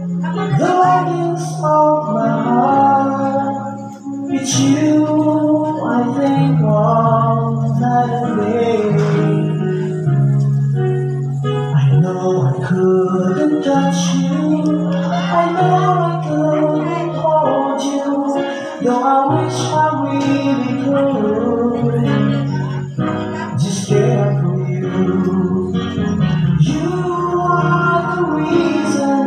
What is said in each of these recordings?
The longings of my heart, it's you I think of night and day. I know I couldn't touch you, I know I couldn't hold you, though I wish I really could just care for you. You are the reason,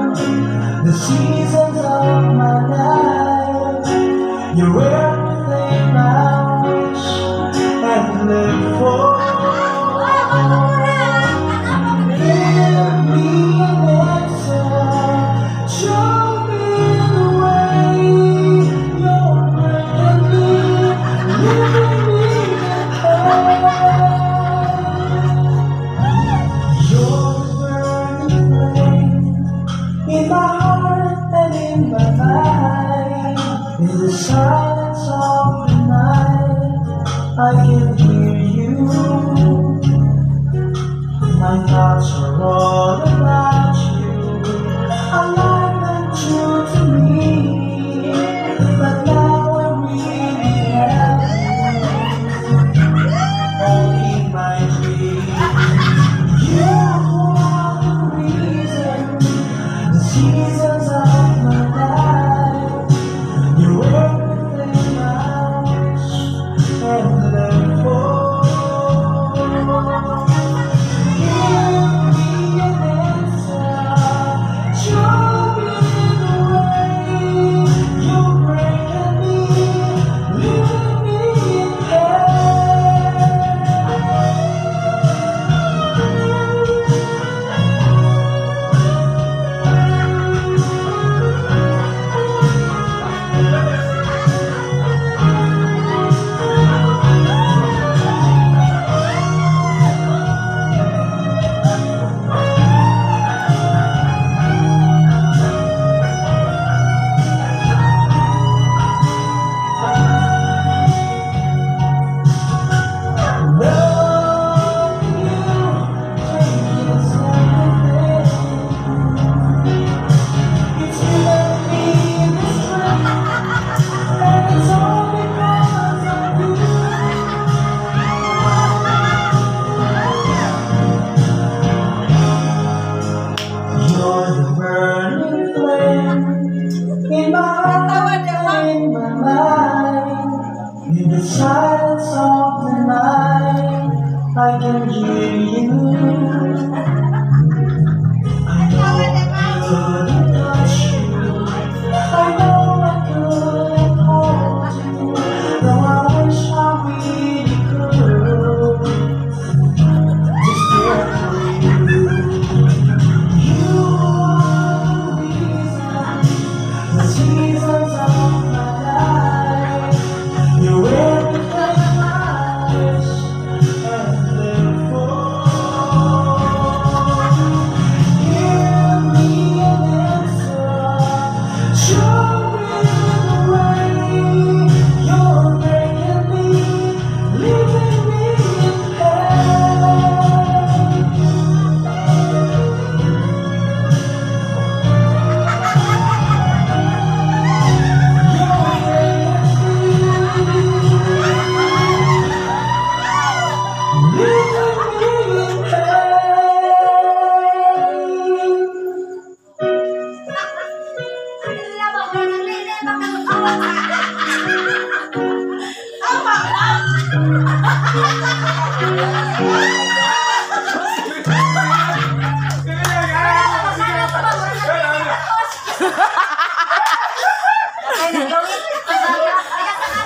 the seasons of my life. You're everything I wish and live for. Give me an answer, show me the way. You're breaking me, leaving me in pain. You're the burning flame in my heart and in my mind. In the silence of the night, I can hear you. My thoughts are all about you. I like them true to me, but now I'm really happy. Only my dreams. You are the reason, the seasons of my life. You're everything I wish and live for. You're the burning flame in my heart and in my mind. In the silence of the night, I can hear you. I know I couldn't touch you, I know I couldn't hold you, though I wish I really could just care for you. The seasons of my life, you're everything I wish and live for. Give me an answer, show me the way. You're breaking me, leaving me in pain. Oh, my God.